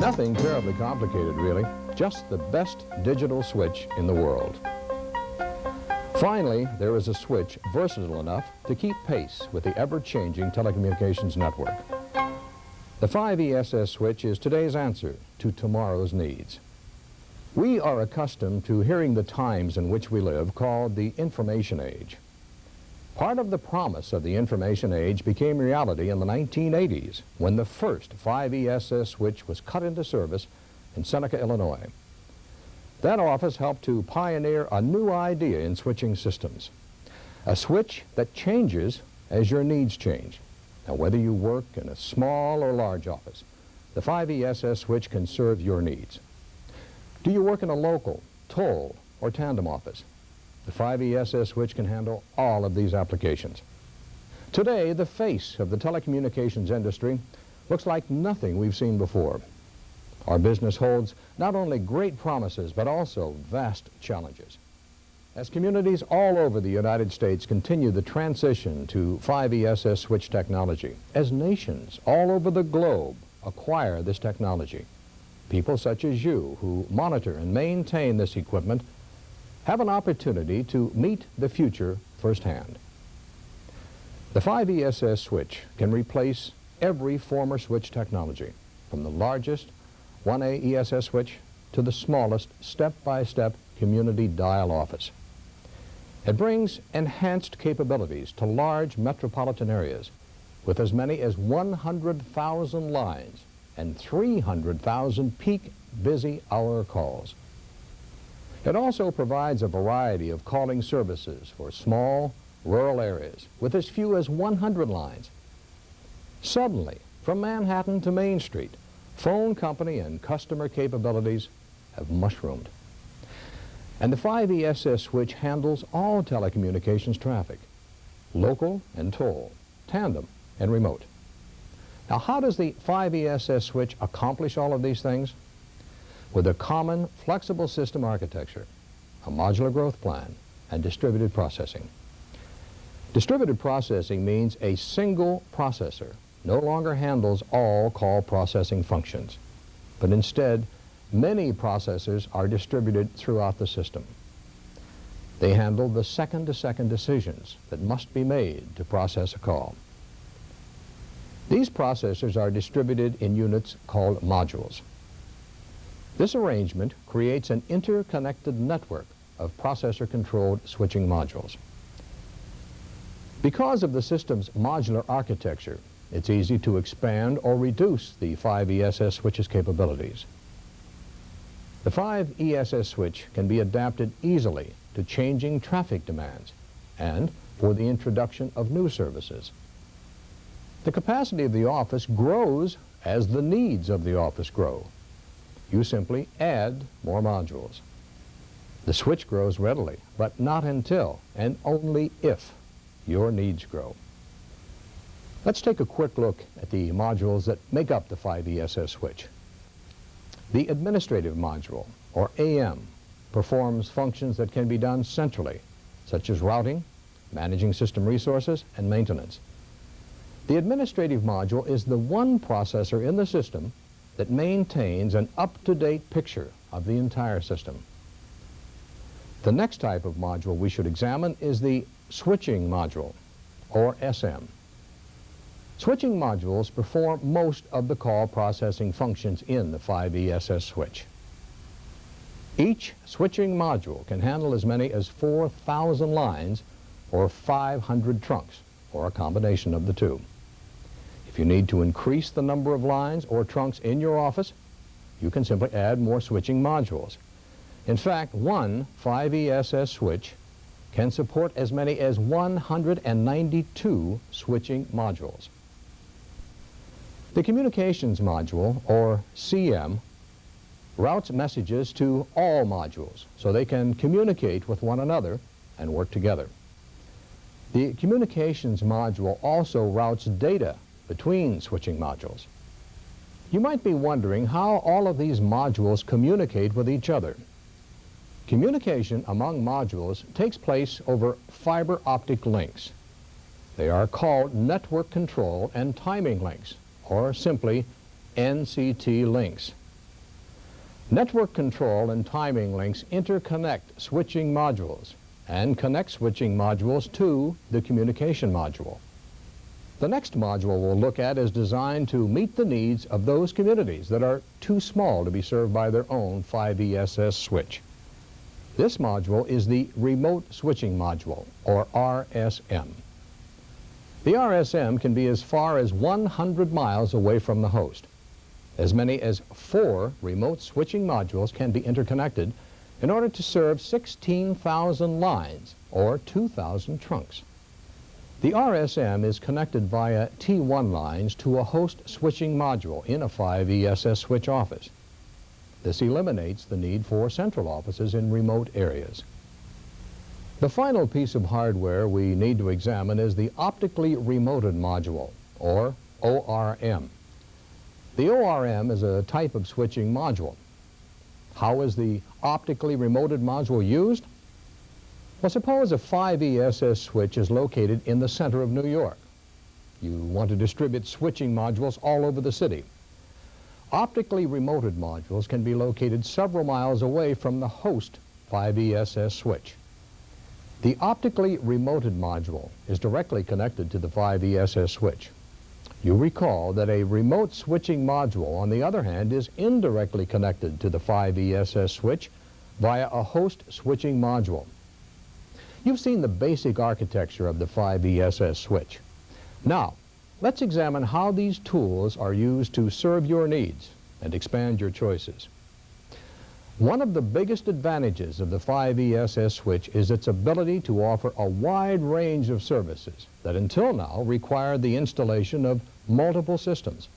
Nothing terribly complicated, really. Just the best digital switch in the world. Finally, there is a switch versatile enough to keep pace with the ever-changing telecommunications network. The 5ESS switch is today's answer to tomorrow's needs. We are accustomed to hearing the times in which we live called the information age. Part of the promise of the information age became reality in the 1980s when the first 5ESS switch was cut into service in Seneca, Illinois. That office helped to pioneer a new idea in switching systems, a switch that changes as your needs change. Now, whether you work in a small or large office, the 5ESS switch can serve your needs. Do you work in a local, toll, or tandem office? The 5ESS switch can handle all of these applications. Today, the face of the telecommunications industry looks like nothing we've seen before. Our business holds not only great promises, but also vast challenges. As communities all over the United States continue the transition to 5ESS switch technology, as nations all over the globe acquire this technology, people such as you who monitor and maintain this equipment have an opportunity to meet the future firsthand. The 5ESS switch can replace every former switch technology, from the largest 1A ESS switch to the smallest step-by-step community dial office. It brings enhanced capabilities to large metropolitan areas with as many as 100,000 lines and 300,000 peak busy hour calls. It also provides a variety of calling services for small, rural areas with as few as 100 lines. Suddenly, from Manhattan to Main Street, phone company and customer capabilities have mushroomed. And the 5ESS switch handles all telecommunications traffic, local and toll, tandem and remote. Now, how does the 5ESS switch accomplish all of these things? With a common flexible system architecture, a modular growth plan, and distributed processing. Distributed processing means a single processor no longer handles all call processing functions, but instead many processors are distributed throughout the system. They handle the second-to-second decisions that must be made to process a call. These processors are distributed in units called modules. This arrangement creates an interconnected network of processor-controlled switching modules. Because of the system's modular architecture, it's easy to expand or reduce the 5ESS switch's capabilities. The 5ESS switch can be adapted easily to changing traffic demands and for the introduction of new services. The capacity of the office grows as the needs of the office grow. You simply add more modules. The switch grows readily, but not until and only if your needs grow. Let's take a quick look at the modules that make up the 5ESS switch. The administrative module, or AM, performs functions that can be done centrally, such as routing, managing system resources, and maintenance. The administrative module is the one processor in the system that maintains an up-to-date picture of the entire system. The next type of module we should examine is the switching module, or SM. Switching modules perform most of the call processing functions in the 5ESS switch. Each switching module can handle as many as 4,000 lines or 500 trunks, or a combination of the two. If you need to increase the number of lines or trunks in your office, you can simply add more switching modules. In fact, one 5ESS switch can support as many as 192 switching modules. The communications module, or CM, routes messages to all modules so they can communicate with one another and work together. The communications module also routes data between switching modules. You might be wondering how all of these modules communicate with each other. Communication among modules takes place over fiber optic links. They are called network control and timing links, or simply NCT links. Network control and timing links interconnect switching modules and connect switching modules to the communication module. The next module we'll look at is designed to meet the needs of those communities that are too small to be served by their own 5ESS switch. This module is the Remote Switching Module, or RSM. The RSM can be as far as 100 miles away from the host. As many as 4 remote switching modules can be interconnected in order to serve 16,000 lines, or 2,000 trunks. The RSM is connected via T1 lines to a host switching module in a 5ESS switch office. This eliminates the need for central offices in remote areas. The final piece of hardware we need to examine is the Optically Remoted Module, or ORM. The ORM is a type of switching module. How is the Optically Remoted Module used? Well, suppose a 5ESS switch is located in the center of New York. You want to distribute switching modules all over the city. Optically remoted modules can be located several miles away from the host 5ESS switch. The optically remoted module is directly connected to the 5ESS switch. You recall that a remote switching module, on the other hand, is indirectly connected to the 5ESS switch via a host switching module. You've seen the basic architecture of the 5ESS switch. Now, let's examine how these tools are used to serve your needs and expand your choices. One of the biggest advantages of the 5ESS switch is its ability to offer a wide range of services that until now required the installation of multiple systems.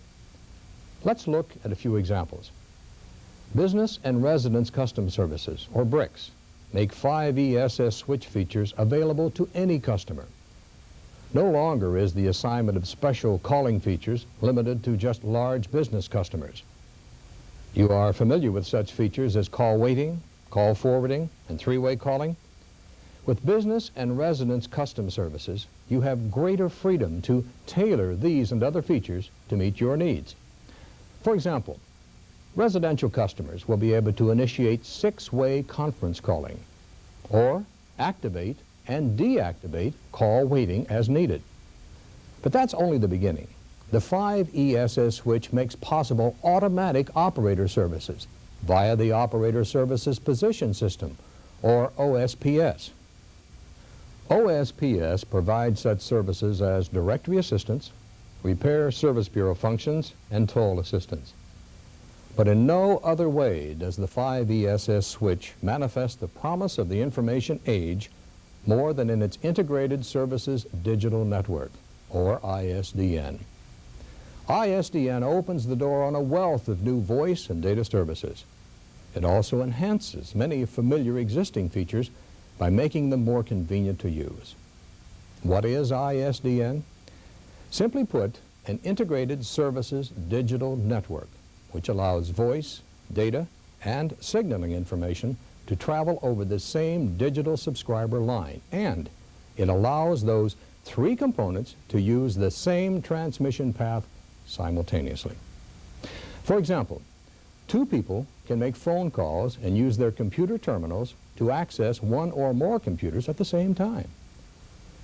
Let's look at a few examples. Business and Residence Custom Services, or BRICS, make 5ESS switch features available to any customer. No longer is the assignment of special calling features limited to just large business customers. You are familiar with such features as call waiting, call forwarding, and three-way calling. With Business and Residence Custom Services, you have greater freedom to tailor these and other features to meet your needs. For example, residential customers will be able to initiate 6-way conference calling or activate and deactivate call waiting as needed. But that's only the beginning. The 5ESS switch makes possible automatic operator services via the Operator Services Position System, or OSPS. OSPS provides such services as directory assistance, repair service bureau functions, and toll assistance. But in no other way does the 5ESS switch manifest the promise of the information age more than in its Integrated Services Digital Network, or ISDN. ISDN opens the door on a wealth of new voice and data services. It also enhances many familiar existing features by making them more convenient to use. What is ISDN? Simply put, an Integrated Services Digital Network, which allows voice, data, and signaling information to travel over the same digital subscriber line, and it allows those 3 components to use the same transmission path simultaneously. For example, 2 people can make phone calls and use their computer terminals to access 1 or more computers at the same time.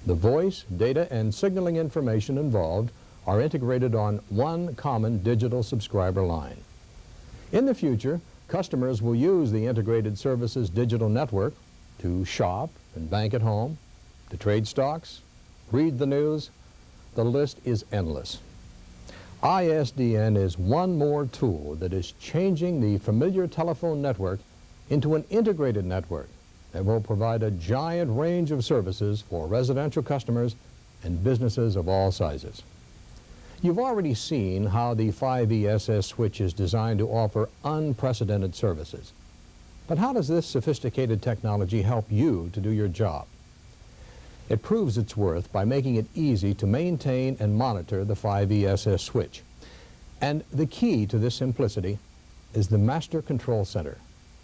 The voice, data, and signaling information involved are integrated on one common digital subscriber line. In the future, customers will use the Integrated Services Digital Network to shop and bank at home, to trade stocks, read the news. The list is endless. ISDN is one more tool that is changing the familiar telephone network into an integrated network that will provide a giant range of services for residential customers and businesses of all sizes. You've already seen how the 5ESS switch is designed to offer unprecedented services. But how does this sophisticated technology help you to do your job? It proves its worth by making it easy to maintain and monitor the 5ESS switch. And the key to this simplicity is the Master Control Center,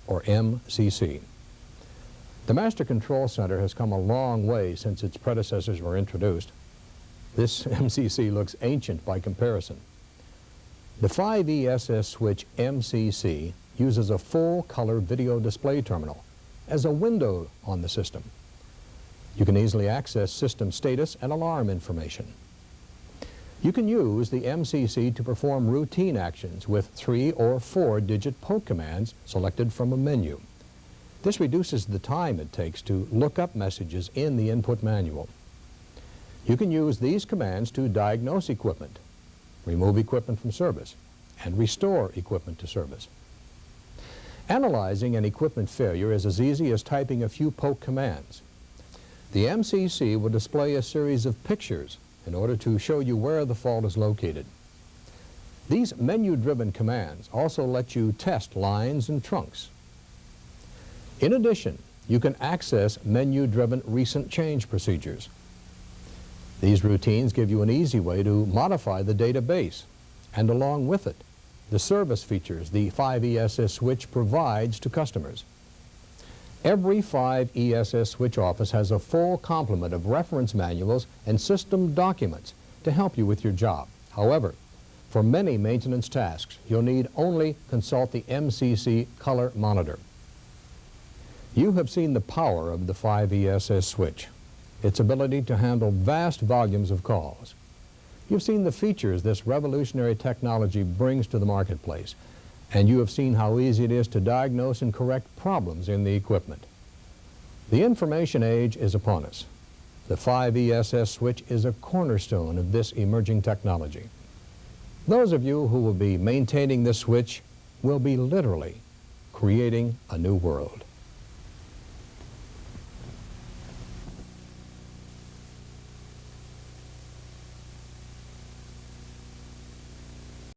or MCC. The Master Control Center has come a long way since its predecessors were introduced. This MCC looks ancient by comparison. The 5ESS switch MCC uses a full-color video display terminal as a window on the system. You can easily access system status and alarm information. You can use the MCC to perform routine actions with 3 or 4-digit poke commands selected from a menu. This reduces the time it takes to look up messages in the input manual. You can use these commands to diagnose equipment, remove equipment from service, and restore equipment to service. Analyzing an equipment failure is as easy as typing a few poke commands. The MCC will display a series of pictures in order to show you where the fault is located. These menu-driven commands also let you test lines and trunks. In addition, you can access menu-driven recent change procedures. These routines give you an easy way to modify the database, and along with it, the service features the 5ESS switch provides to customers. Every 5ESS switch office has a full complement of reference manuals and system documents to help you with your job. However, for many maintenance tasks, you'll need only consult the MCC color monitor. You have seen the power of the 5ESS switch, its ability to handle vast volumes of calls. You've seen the features this revolutionary technology brings to the marketplace, and you have seen how easy it is to diagnose and correct problems in the equipment. The information age is upon us. The 5ESS switch is a cornerstone of this emerging technology. Those of you who will be maintaining this switch will be literally creating a new world.